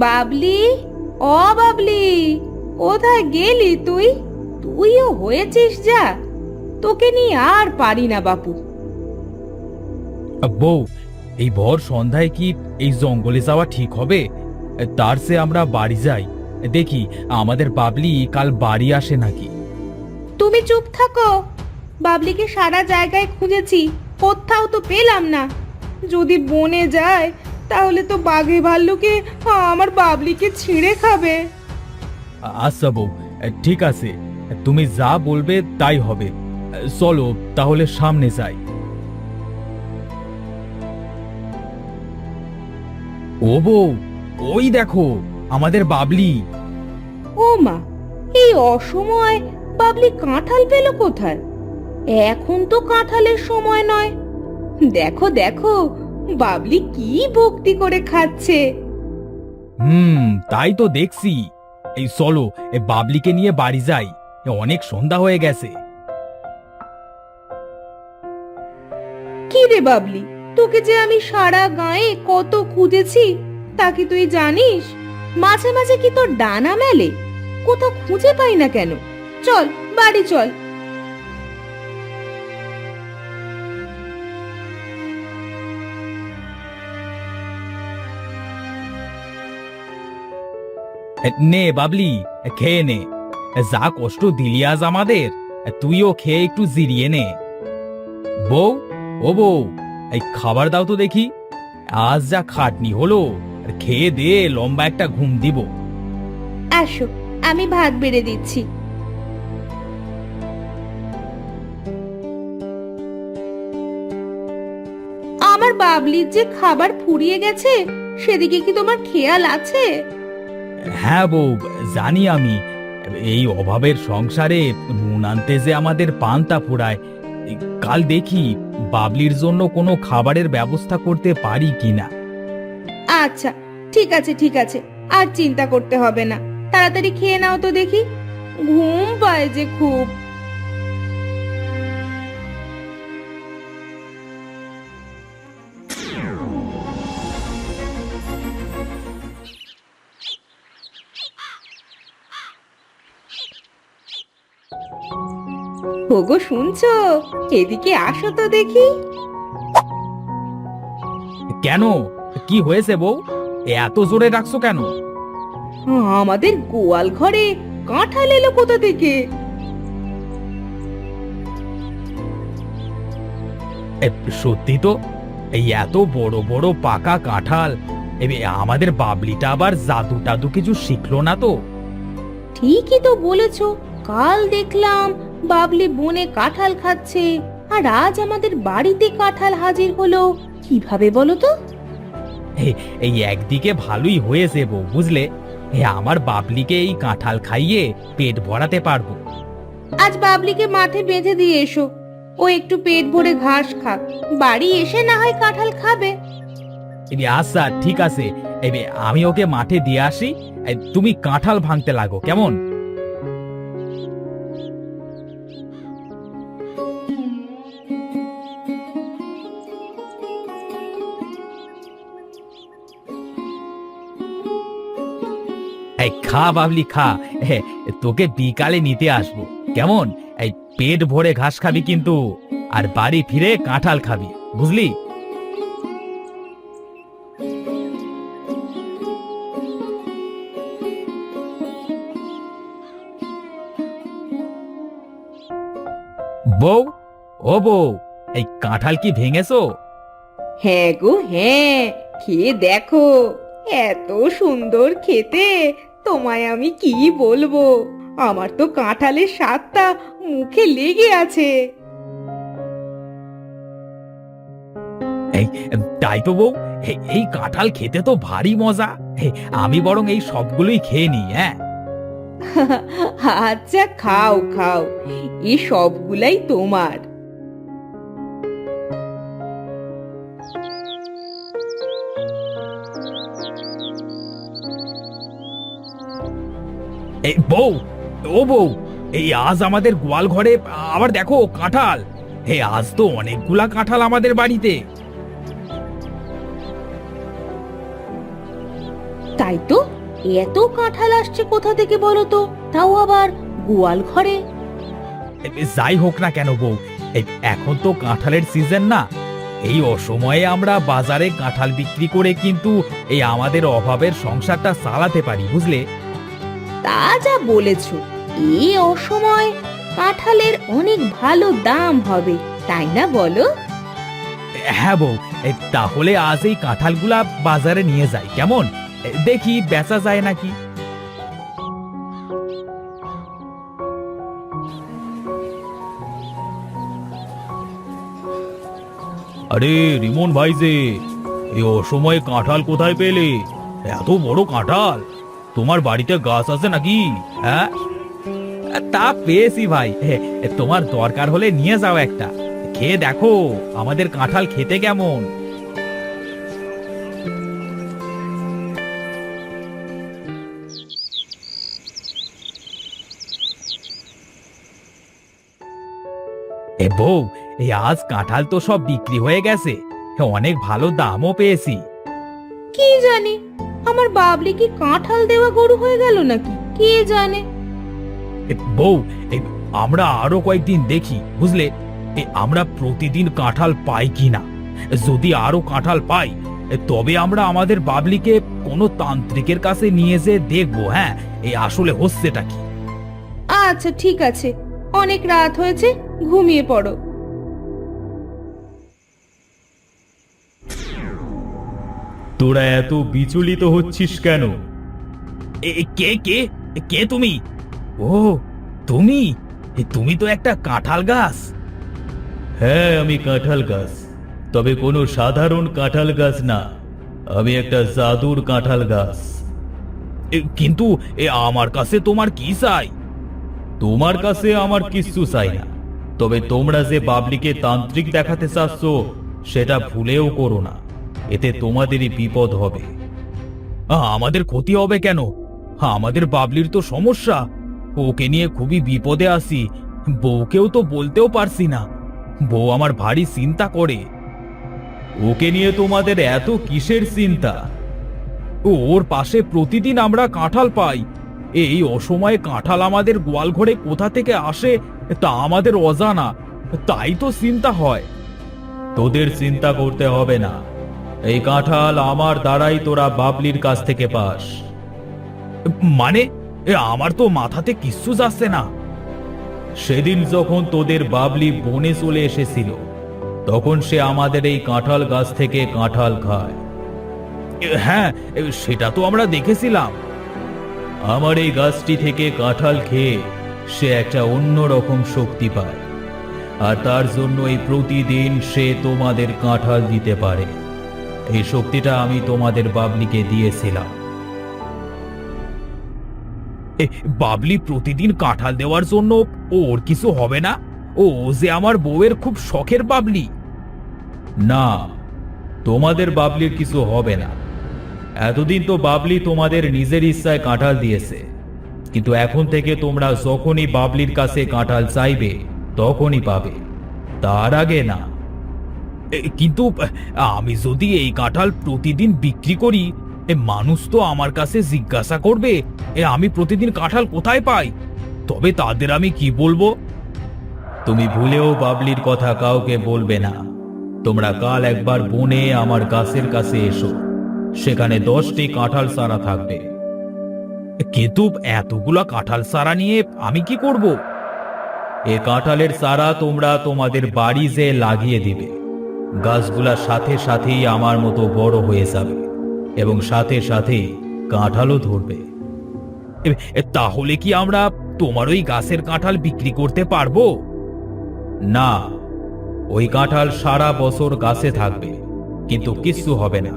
বাবলি, ও বাবলি, কোথায় গেলি তুই? তুইও হয়েছিস যা, তোকে নিয়ে আর পারি না বাপু। বউ, এই ভর সন্ধ্যায় কি এই জঙ্গলে যাওয়া ঠিক হবে? তার চেয়ে আমরা বাড়ি যাই, দেখি আমাদের বাবলি কাল বাড়ি আসে নাকি। তুমি চুপ থাকো। বাবলিকে সারা জায়গায় খুঁজেছি, কোথাও তো পেলাম না। যদি বনে যায় তাহলে তো বাঘে ভাল্লুকে আমার বাবলিকে ছিঁড়ে খাবে। আচ্ছা বউ, ঠিক আছে, তুমি যা বলবে তাই হবে। চলো তাহলে সামনে যাই। ও বউ, ওই দেখো আমাদের বাবলি। ও মা, এই অসময় বাবলি কাঁঠাল পেল কোথায়? এখন তো কাঁঠালের সময় নয়। দেখো দেখো, বাবলি কি ভক্তি করে খাচ্ছে। তাই তো দেখছি। এই চলো, এ বাবলিকে নিয়ে বাড়ি যাই, অনেক সন্ধ্যা হয়ে গেছে। কি রে বাবলি, তোকে যে আমি সারা গায়ে কত খুঁজেছি, তা কি তুই জানিস? মাঝে মাঝে কি তোর ডানা মেলে? কোথাও খুঁজে পাই না কেন? চল বাড়ি চল। নে বাবলি, খেয়ে নে। যা কষ্ট দিলি আজ আমাদের, তুইও খেয়ে একটু জিরিয়ে নে। বউ, ও বউ, এই খাবার দাও তো দেখি। আজ যা খাটনি হলো, খেয়ে দে, লম্বা একটা ঘুম দিব। আসো, আমি ভাত বেড়ে দিচ্ছি। আমার বাবলির যে খাবার ফুরিয়ে গেছে, সেদিকে কি তোমার খেয়াল আছে? হ্যাঁ বউ, জানি আমি। এই অভাবের সংসারে নুন আনতে যে আমাদের পান্তা ফুরায়। কাল দেখি বাবলির জন্য কোনো খাবারের ব্যবস্থা করতে পারি কিনা। আচ্ছা, ঠিক আছে ঠিক আছে, আর চিন্তা করতে হবে না। তাড়াতাড়ি খেয়ে নাও তো দেখি, ঘুম পায় যে খুব। ওগো শুনছো? এদিকে আসো তো দেখি। কেন, কি হয়েছে বউ? এত জোরে ডাকছো কেন? আমাদের গোয়াল ঘরে কাঁঠাল এলো কোথা থেকে? সত্যি তো, এই এত বড় বড় পাকা কাঁঠাল। আমাদের বাবলিটা আবার জাদু টাদু কিছু শিখলো না তো? ঠিকই তো বলেছো। কাল দেখলাম বাবলি বনে কাঁঠাল খাচ্ছে, আর আজ আমাদের বাড়িতে কাঁঠাল হাজির হলো। কিভাবে বলো তো? এই একদিকে ভালোই হয়েছে বউ, বুঝলে? আমার বাবলিকে এই কাঁঠাল খাইয়ে পেট ভরাতে পারবো। আজ বাবলিকে মাঠে বেঁধে দিয়ে এসো, ও একটু পেট ভরে ঘাস খাক, বাড়ি এসে না হয় কাঁঠাল খাবে। আচ্ছা ঠিক আছে, আমি ওকে মাঠে দিয়ে আসি। তুমি কাঁঠাল ভাঙতে লাগো, কেমন? এই খা বাবলি খা, তোকে বিকালে নিতে আসবো, কেমন? এই পেট ভরে ঘাস খাবি কিন্তু, আর বাড়ি ফিরে কাঁঠাল খাবি, বুঝলি? বউ, ও বউ, এই কাঁঠাল কি ভেঙেছো? হ্যাঁ গো হ্যাঁ, খেয়ে দেখো, এত সুন্দর খেতে, তোমায় আমি কি বলবো। আমার তো কাঁঠালের স্বাদটা মুখে লেগে আছে। এই তাই তো বউ, এই কাঁঠাল খেতে তো ভারী মজা। আমি বরং এই সবগুলোই খেয়ে নিই, হ্যাঁ? আচ্ছা খাও খাও, এই সবগুলাই তোমার। এই বউ, ও বউ, এই আজ আমাদের গোয়াল ঘরে আবার দেখো কাঁঠাল। আজ তো অনেকগুলা কাঁঠাল আমাদের বাড়িতে। তাই তো, এত কাঁঠাল আসছে কোথা থেকে বলো তো, তাও আবার গোয়াল ঘরে। যাই হোক না কেন বউ, এখন তো কাঁঠালের সিজন না। এই অসময়ে আমরা বাজারে কাঁঠাল বিক্রি করে কিন্তু এই আমাদের অভাবের সংসারটা চালাতে পারি, বুঝলে? তা যা বলেছ, এই অসময় কাঁঠালের অনেক ভালো দাম হবে, তাই না বলো? হ্যাঁ বউ, তাহলে আজ এই কাঁঠালগুলা বাজারে নিয়ে যাই, কেমন? দেখি বেচা যায় নাকি। আরে রিমন ভাই যে, এই অসময়ে কাঁঠাল কোথায় পেলে? এত বড় কাঁঠাল! তোমার বাড়িতে গাছ আছে নাকি? হ্যাঁ, তা পেয়েছি ভাই। তোমার দরকার হলে নিয়ে যাও একটা, খেয়ে দেখো আমাদের কাঁঠাল খেতে কেমন। বউ, এই আজ কাঁঠাল তো সব বিক্রি হয়ে গেছে, অনেক ভালো দামও পেয়েছি। কি জানি, আমার বাবলি কি কাঁঠাল দেওয়া গরু হয়ে গেল নাকি, কে জানে। বউ, আমরা আরো কয়েকদিন দেখি, বুঝলে? আমরা প্রতিদিন কাঁঠাল পাই কিনা। যদি আরো কাঁঠাল পাই, তবে আমরা আমাদের বাবলিকে কোনো তান্ত্রিকের কাছে নিয়ে যেয়ে দেখবো, হ্যাঁ, এই আসলে হচ্ছেটা কি। আচ্ছা ঠিক আছে, অনেক রাত হয়েছে, ঘুমিয়ে পড়ো। তোরা এত বিচলিত হচ্ছিস কেন? কে কে কে তুমি? ও, তুমি তুমি তো একটা কাঁঠাল গাছ। হ্যাঁ, আমি কাঁঠাল গাছ, তবে কোনো সাধারণ কাঁঠাল গাছ না। আমি একটা জাদুর কাঁঠাল গাছ। কিন্তু আমার কাছে তোমার কি চাই? তোমার কাছে আমার কিচ্ছু চাই না, তবে তোমরা যে বাবলিকে তান্ত্রিক দেখাতে চাচ্ছ সেটা ভুলেও করো না, এতে তোমাদেরই বিপদ হবে। আমাদের ক্ষতি হবে কেন? আমাদের বাবলির তো সমস্যা, ওকে নিয়ে খুবই বিপদে আছি। বউকেও তো বলতেও পারছি না, বউ আমার ভারী চিন্তা করে। ওকে নিয়ে তোমাদের এত কিসের চিন্তা? ওর পাশে প্রতিদিন আমরা কাঁঠাল পাই, এই অসময়ে কাঁঠাল আমাদের গোয়ালঘরে কোথা থেকে আসে তা আমাদের অজানা, তাই তো চিন্তা হয়। তোদের চিন্তা করতে হবে না, এই কাঁঠাল আমার দ্বারাই তোরা বাবলির কাছ থেকে পাস। মানে আমার তো মাথাতে কিচ্ছু যাচ্ছে না। সেদিন যখন তোদের বাবলি বনে চলে এসেছিল, তখন সে আমাদের এই কাঁঠাল গাছ থেকে কাঁঠাল খায়। হ্যাঁ, সেটা তো আমরা দেখেছিলাম। আমার এই গাছটি থেকে কাঁঠাল খেয়ে সে একটা অন্যরকম শক্তি পায়, আর তার জন্যই প্রতিদিন সে তোমাদের কাঁঠাল দিতে পারে। এই শক্তিটা আমি তোমাদের বাবলিকে দিয়েছিলাম। বাবলি প্রতিদিন কাঁঠাল দেওয়ার জন্য ওর কিছু হবে না? ও যে আমার বউয়ের খুব শখের বাবলি। না, তোমাদের বাবলির কিছু হবে না। এতদিন তো বাবলি তোমাদের নিজের ইচ্ছায় কাঁঠাল দিয়েছে, কিন্তু এখন থেকে তোমরা যখনই বাবলির কাছে কাঁঠাল চাইবে তখনই পাবে, তার আগে না। কিন্তু আমি যদি এই কাঁঠাল প্রতিদিন বিক্রি করি, মানুষ তো আমার কাছে জিজ্ঞাসা করবে আমি প্রতিদিন কাঁঠাল কোথায় পাই, তবে তাদের আমি কি বলবো? তুমি ভুলেও বাবলির কথা কাউকে বলবে না। তোমরা কাল একবার বনে আমার গাছের কাছে এসো, সেখানে 10টি কাঁঠাল চারা থাকবে। কিন্তু এতগুলা কাঁঠাল চারা নিয়ে আমি কি করব? এ কাঁঠালের চারা তোমরা তোমাদের বাড়ি যে লাগিয়ে দিবে, গাছগুলার সাথে সাথেই আমার মতো বড় হয়ে যাবে এবং সাথে সাথে কাঁঠালও ধরবে। তাহলে কি আমরা তোমার ওই গাছের কাঁঠাল বিক্রি করতে পারবো? না, ওই কাঁঠাল সারা বছর গাছে থাকবে, কিন্তু কিচ্ছু হবে না।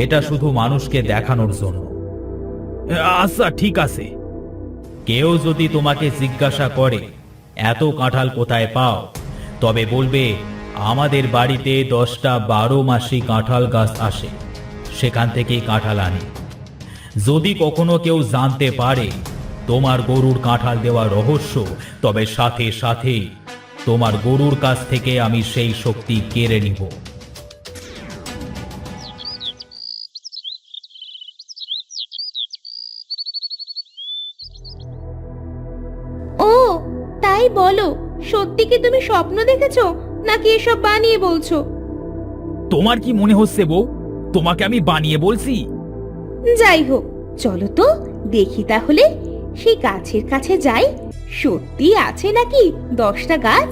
এটা শুধু মানুষকে দেখানোর জন্য। আচ্ছা ঠিক আছে। কেউ যদি তোমাকে জিজ্ঞাসা করে এত কাঁঠাল কোথায় পাও, তবে বলবে আমাদের বাড়িতে 10টা 12 মাসি কাঁঠাল গাছ আসে, সেখান থেকেই কাঁঠাল আনি। যদি কখনো কেউ জানতে পারে তোমার গরুর কাঁঠাল দেওয়ার রহস্য, তবে সাথে সাথেই তোমার গরুর কাছ থেকে আমি সেই শক্তি কেড়ে নিব। বলো, সত্যি কি তুমি স্বপ্ন দেখেছো নাকি এসব বানিয়ে বলছো? তোমার কি মনে হচ্ছে বউ, তোমাকে আমি বানিয়ে বলছি? যাই হোক, চলো তো দেখি তাহলে। সেই গাছের কাছে যাই, সত্যি আছে নাকি 10টা গাছ।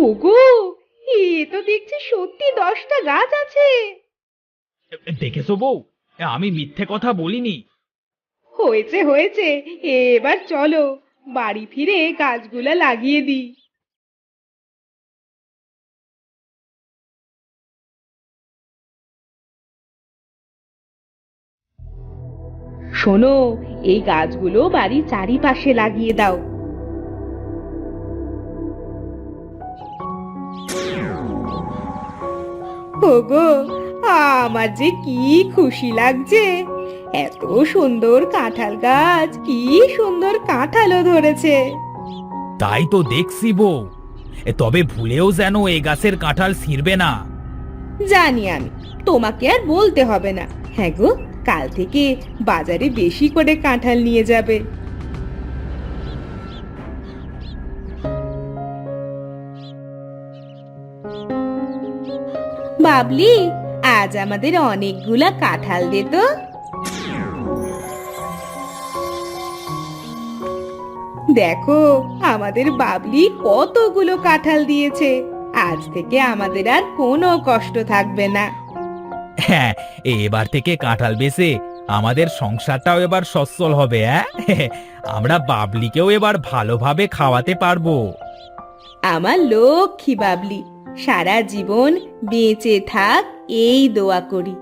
ওগো, এ তো দেখছি সত্যি 10টা গাছ আছে। দেখেছো বউ, আমি মিথ্যে কথা বলিনি। হয়েছে হয়েছে, এবার চলো বাড়ি ফিরে গাছগুলা লাগিয়ে দিই। শোনো, এই গাছগুলো বাড়ির চারিপাশে লাগিয়ে দাও। ওগো, আমার যে কি খুশি লাগছে! এত সুন্দর কাঁঠাল গাছ, কি সুন্দর কাঁঠালও ধরেছে। তাই তো দেখছি বউ, তবে ভুলেও যেন এ গাছের কাঁঠাল ছিঁড়বে না। জানি আমি, তোমাকে আর বলতে হবে না। হ্যাঁ গো, কাল থেকে বাজারে বেশি করে কাঁঠাল নিয়ে যাবে। বাবলি, আজ আমাদের অনেকগুলা কাঁঠাল দে তো। দেখো, আমাদের বাবলি কতগুলো কাঁঠাল দিয়েছে। আজ থেকে আমাদের আর কোনো কষ্ট থাকবে না। হ্যাঁ, এবার থেকে কাঁঠাল বেচে আমাদের সংসারটাও এবার সচ্ছল হবে। আমরা বাবলিকেও এবার ভালোভাবে খাওয়াতে পারবো। আমার লক্ষ্মী বাবলি, সারা জীবন বেঁচে থাক এই দোয়া করি।